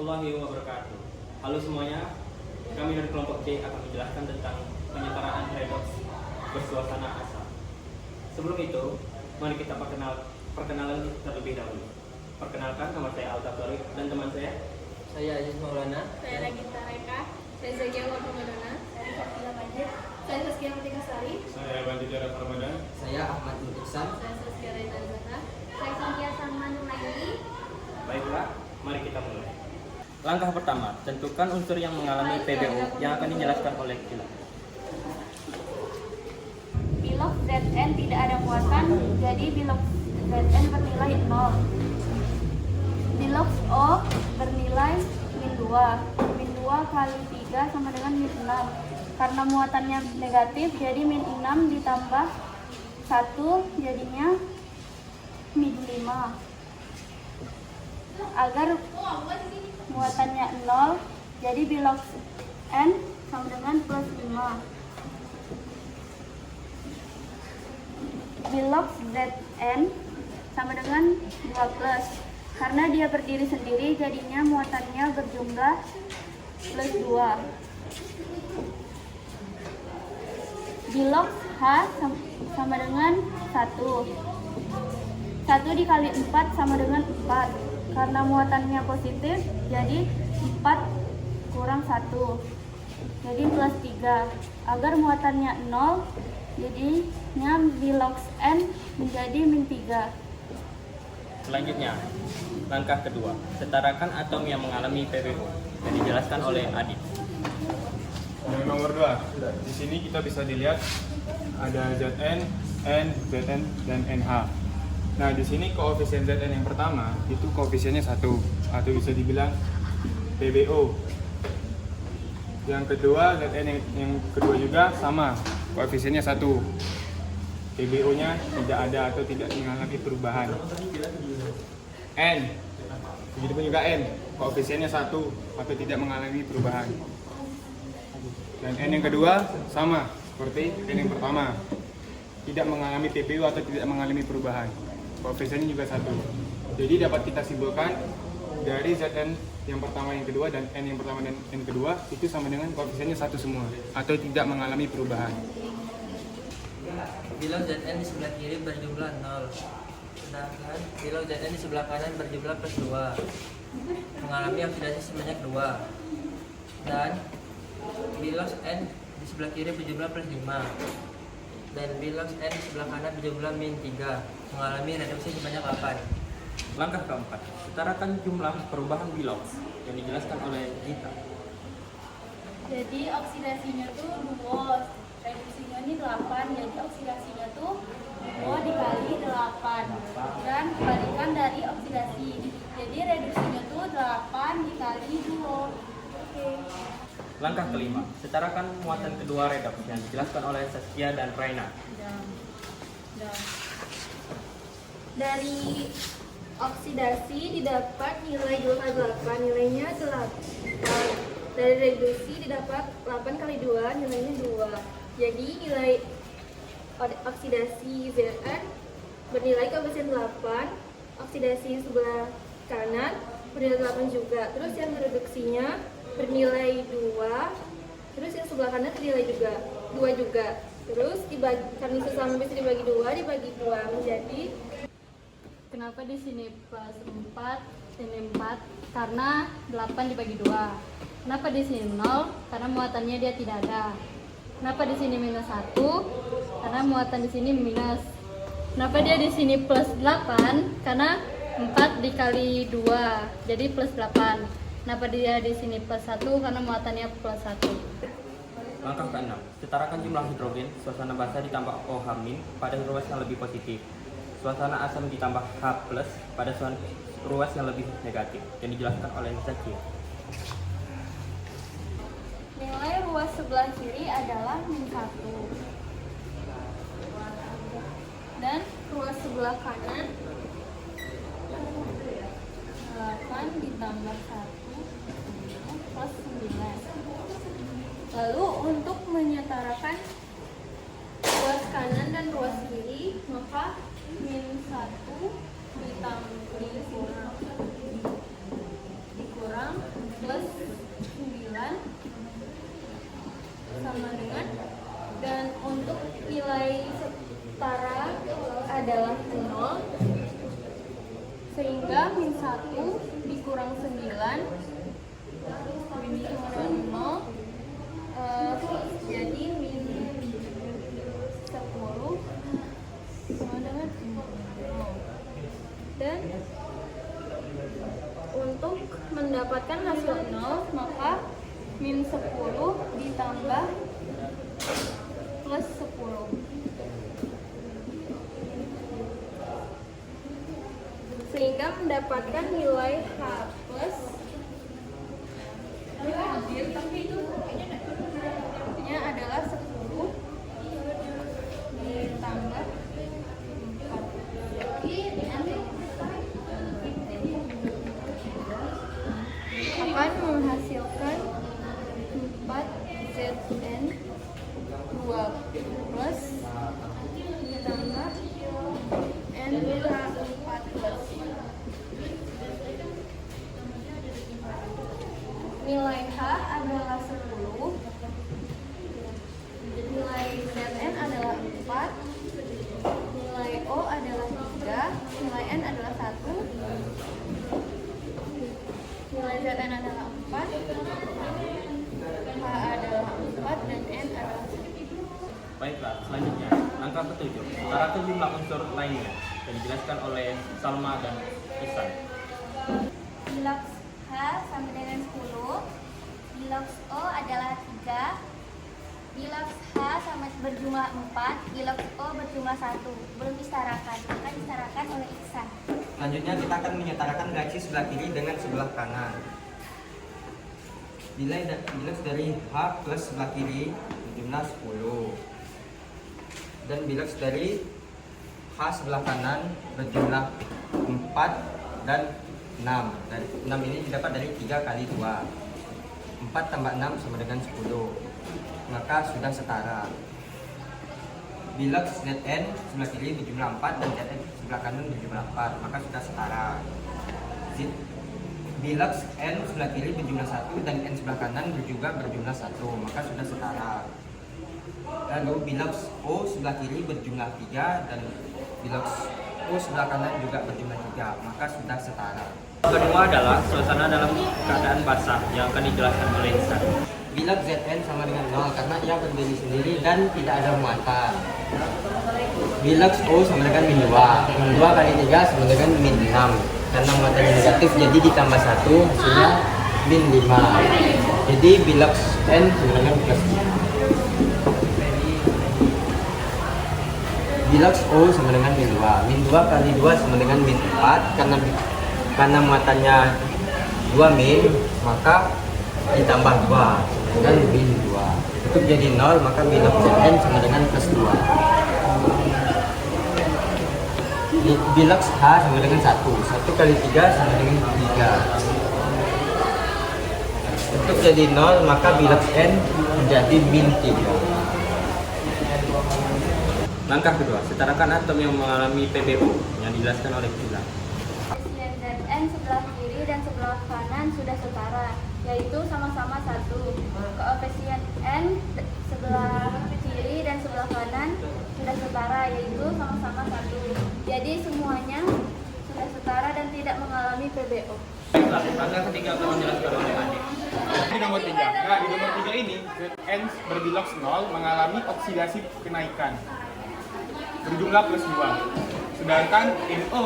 warahmatullahi wabarakatuh. Halo semuanya, kami dari kelompok C akan menjelaskan tentang penyetaraan redoks bersuasana asal. Sebelum itu, mari kita perkenalan terlebih dahulu. Perkenalkan, nama saya Alta Florik dan teman saya Aziz Maulana. Saya Nagita Reka. Saya Zakia Warhamadana. Saya Fatima Majid. Saya Saskia Mutika Sari. Saya Banditera Ramadan. Saya Ahmad Nur Iksan. Saya Saskia Rena Zahra. Saya Cynthia Salman Nuraini. Baiklah, mari kita mulai. Langkah pertama, tentukan unsur yang mengalami PBO yang akan dijelaskan oleh Kila. Bilog Zn tidak ada muatan, jadi bilog Zn bernilai 0. Bilog O bernilai min 2. Min 2 kali 3 sama dengan min 6. Karena muatannya negatif, jadi min 6 ditambah 1 jadinya min 5. Agar muatannya 0, jadi bilog N sama dengan plus 5. Bilog Zn sama dengan 12. Karena dia berdiri sendiri, jadinya muatannya berjumlah plus 2. Bilog H sama dengan 1. 1 dikali 4 sama dengan 4. Karena muatannya positif, jadi 4 kurang 1. Jadi plus 3. Agar muatannya 0, jadinya bilog N menjadi min 3. Selanjutnya, langkah kedua, setarakan atom yang mengalami PBO yang dijelaskan oleh Adit. Yang nomor 2, di sini kita bisa dilihat ada Zn, N, Zn, dan NH. Nah, di sini koefisien Zn yang pertama itu koefisiennya 1 atau bisa dibilang PBO. Yang kedua Zn yang kedua juga sama, koefisiennya 1. PBO-nya tidak ada atau tidak mengalami perubahan. N, begitupun juga N, koefisiennya 1 atau tidak mengalami perubahan. Dan N yang kedua sama seperti N yang pertama, tidak mengalami PBO atau tidak mengalami perubahan. Koefisiennya juga 1. Jadi dapat kita simpulkan dari Zn yang pertama, yang kedua, dan N yang pertama dan N kedua itu sama dengan koefisiennya 1 semua atau tidak mengalami perubahan. Bilog Zn di sebelah kiri berjumlah 0. Sedangkan bilog Zn di sebelah kanan berjumlah plus 2. Mengalami oksidasi sebanyak 2. Dan bilog N di sebelah kiri berjumlah plus 5. Dan bilog N di sebelah kanan berjumlah min 3. Mengalami reduksi sebanyak 8. Langkah keempat, setarakan jumlah perubahan bilog yang dijelaskan oleh Gita. Jadi oksidasinya tuh 2, reduksinya ini 8, jadi oksidasinya tuh 2 dikali 8 dan kebalikan dari oksidasi. Jadi reduksinya tuh 8 dikali 2. Oke. Langkah kelima, setarakan muatan kedua redoks yang dijelaskan oleh Saskia dan Raina. Dari oksidasi didapat nilai 2 kali 8, nilainya 8. Dari reduksi didapat 8 kali 2, nilainya 2. Jadi nilai oksidasi Zn bernilai koefisien 8, oksidasi sebelah kanan bernilai 8 juga. Terus yang reduksinya bernilai 2, terus yang sebelah kanan bernilai juga 2 juga. Terus dibagi, karena sesama bisa dibagi 2 menjadi. Kenapa di sini plus 4, sini 4? Karena 8 dibagi 2. Kenapa di sini 0? Karena muatannya dia tidak ada. Kenapa di sini minus 1? Karena muatan di sini minus. Kenapa dia di sini plus 8? Karena 4 dikali 2, jadi plus 8. Kenapa dia di sini plus 1? Karena muatannya plus 1. Langkah ke-6, setarakan jumlah hidrogen suasana basa ditambah OH- pada ruas yang lebih positif. Suasana asam ditambah H+ pada ruas yang lebih negatif yang dijelaskan oleh Zakia. Nilai ruas sebelah kiri adalah min 1. Dan ruas sebelah kanan 8 ditambah 1 plus 9. Lalu untuk menyetarakan ruas kanan dan ruas kiri, maka min 1 dikurang Untuk mendapatkan hasil 0, maka min 10 ditambah plus 10. Sehingga mendapatkan nilai H plus nya adalah 10 ditambah 4 akan menghasilkan 4ZN 2 plus ditambah NH4 plus. Nilai H adalah 10, nilai Zn adalah 4, nilai O adalah 3, nilai N adalah 1, nilai Zn adalah 4, H adalah 4, dan N adalah 1. Baiklah, selanjutnya angka ke-7. Setarakan jumlah unsur lainnya yang dijelaskan oleh Salma dan Ihsan. Bilox H sama dengan 10, bilox O adalah 3, bilox H sama berjumlah 4, bilox O berjumlah 1. Belum disetarakan, maka disetarakan oleh Ihsan. Selanjutnya kita akan menyetarakan gaji sebelah kiri dengan sebelah kanan. Bilox dari H plus sebelah kiri berjumlah 10. Dan bilox dari H sebelah kanan berjumlah 4 dan 6. Dari 6 ini didapat dari 3 kali 2. 4 tambah 6 sama dengan 10. Maka sudah setara. Bilox Zn sebelah kiri berjumlah 4 dan Zn sebelah kanan berjumlah 4. Maka sudah setara. Bilox N sebelah kiri berjumlah 1 dan N sebelah kanan juga berjumlah 1. Maka sudah setara. Lalu bilox O sebelah kiri berjumlah 3 dan bilox O sebelah kanan juga berjumlah 3. Maka sudah setara. Kedua adalah suasana dalam keadaan basah yang akan dijelaskan oleh Ihsan. Bilox Zn sama dengan 0 karena ia berdiri sendiri dan tidak ada muatan. Bilox O sama dengan min 2. Min 2 kali 3 sama dengan min 6. Karena muatannya negatif jadi ditambah 1 hasilnya min 5. Jadi bilox N sama dengan plus 3. Bilox O sama dengan min 2. Min 2 kali 2 sama dengan min 4. Karena muatannya 2 min, maka ditambah 2 dengan min 2. Itu jadi 0, maka bilox Zn sama dengan plus 2. Bilox H sama dengan 1. 1 kali 3 sama dengan 3. Untuk jadi 0, maka bilox N menjadi min 3. Langkah kedua, setarakan atom yang mengalami PBO yang dijelaskan oleh Kila. Koefisien Zn sebelah kiri dan sebelah kanan sudah setara, yaitu sama-sama 1. Koefisien N sebelah kiri dan sebelah kanan sudah setara, yaitu sama-sama 1. Jadi semuanya sudah setara dan tidak mengalami PBO. Baiklah, langkah ketiga akan dijelaskan oleh Adik. Di nomor 3. Nah, di nomor 3 ini Zn berbilox 0 mengalami oksidasi kenaikan berjumlah plus 2. Sedangkan NO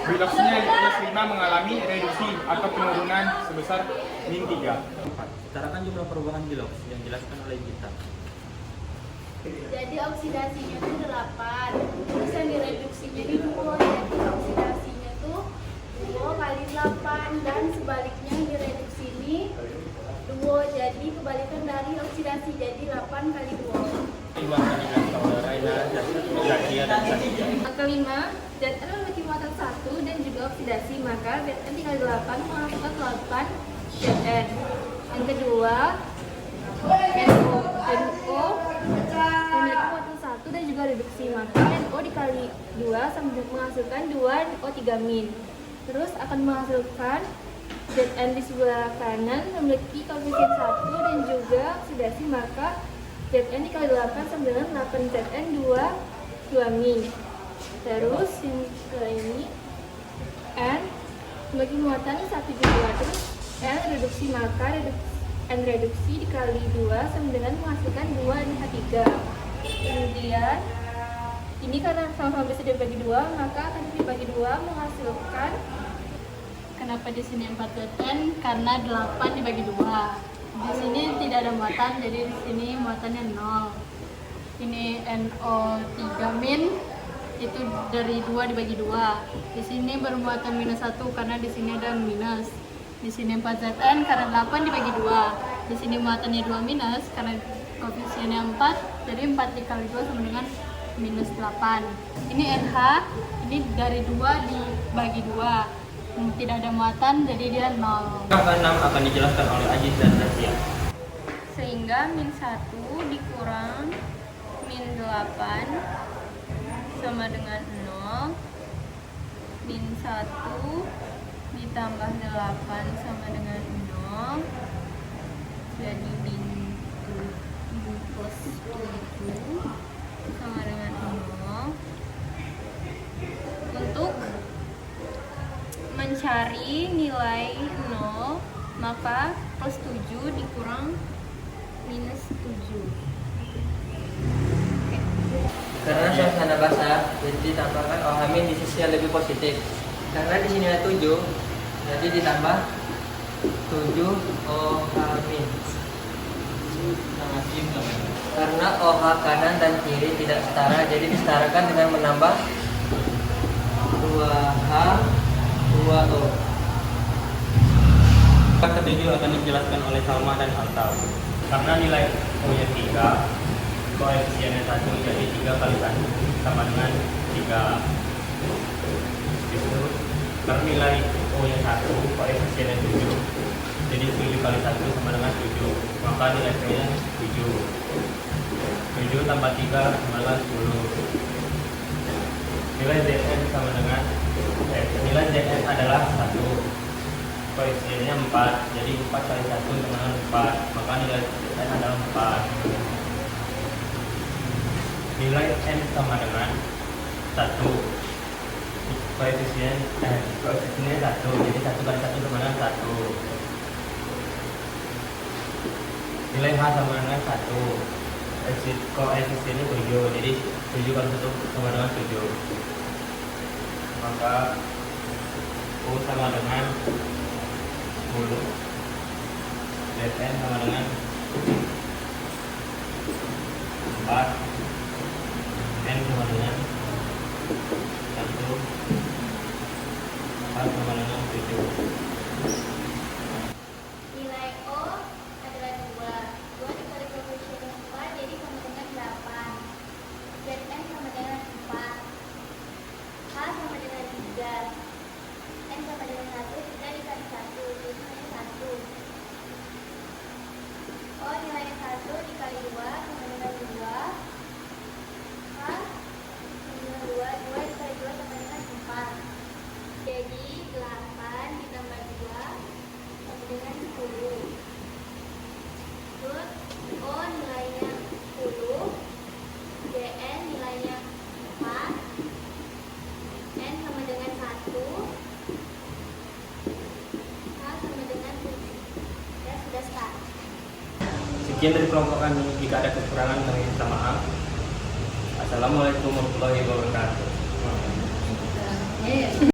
biloxnya plus 5 mengalami reduksi atau penurunan sebesar min 3. Setarakan jumlah perubahan bilox yang dijelaskan oleh Gita. Jadi oksidasinya itu 8, terus yang direduksinya itu 2, jadi oksidasinya tuh 2 kali 8, dan sebaliknya yang direduksi ini 2, jadi kebalikan dari oksidasi, jadi 8 kali 2. Iwan akan dijelaskan oleh Raina, Zakia, dan Sania. Yang kelima, Zn memiliki muatan 1 dan juga oksidasi, maka Zn dikali 8 menghasilkan 8 Zn. Yang kedua, NO memiliki muatan 1 dan juga reduksi, maka NO dikali 2 sama menghasilkan 2 NO3-. Terus akan menghasilkan Zn di sebelah kanan memiliki koefisien 1 dan juga oksidasi, maka Zn dikali 8 sama dengan 8 Zn 2-min. Terus yang ke ini N bagi muatan 1 juga, terus N reduksi, maka N reduksi dikali 2 sama dengan menghasilkan 2 NH3. Kemudian ini karena sama-sama bisa dibagi 2, maka akan dibagi 2 menghasilkan Kenapa di sini 4 ZN? Karena 8 dibagi 2. Di sini tidak ada muatan, jadi di sini muatannya 0. Ini NO3 min itu dari 2 dibagi 2. Di sini bermuatan minus 1 karena di sini ada minus. Di sini 4 ZN karena 8 dibagi 2. Di sini muatannya 2 minus karena koefisiennya 4, jadi 4 dikali 2 sama dengan minus 8. Ini NH, ini dari 2 dibagi 2. Tidak ada muatan, jadi dia 0. Angka 6 akan dijelaskan oleh Ajis dan Nasia. Sehingga min 1 dikurang min 8 sama dengan 0. Min 1 ditambah 8 sama dengan 0. Jadi min 7 plus 7 sama dengan 0. Untuk mencari nilai 0, maka plus 7 dikurang minus 7. Karena suasana basah, jadi ditambahkan OH min di sisi yang lebih positif. Karena di sini ada 7, jadi ditambah 7 OH min. Karena OH kanan dan kiri tidak setara, jadi disetarakan dengan menambah 2H 2O. Angka ketujuh akan dijelaskan oleh Salma dan Alta. Karena nilai O-nya 3, koefisiennya 1, jadi 3 kali 1 sama dengan 3. Itu karena nilai O-nya 1, koefisiennya 7, jadi 7 kali 1 sama dengan 7. Maka nilai O-nya 7. 7 tambah 3 sama dengan 10. Nilai Zn sama dengan nilai Zn adalah 1, koefisiennya 4, jadi 4 kali 1 sama dengan 4, maka nilai Zn adalah 4. Nilai N sama dengan 1, koefisiennya 1, jadi 1 kali 1 sama dengan 1. Nilai H sama dengan 1, koefisiennya 7, jadi 7 kali 1 sama dengan 7. Maka U sama dengan 10, Zn sama dengan 4, N sama dengan 1, H sama dengan 7. Nilai O adalah 2 dikali koefisien 4, jadi sama dengan 8. Zn sama dengan 4. H sama dengan 3. N sama dengan 1, 3 dikali 1, jadi 1. O nilainya 1 dikali 2 sama dengan 2. H sama dengan 2, 2 dikali 2 sama dengan 4. Jadi 8 ditambah 2 sama dengan 10. Terus O nilainya 10, Zn nilainya 4, N sama dengan 1, H sama dengan 7. Ya, sudah start. Sekian dari kelompok kami. Jika ada kekurangan kami minta maaf. Assalamualaikum warahmatullahi wabarakatuh.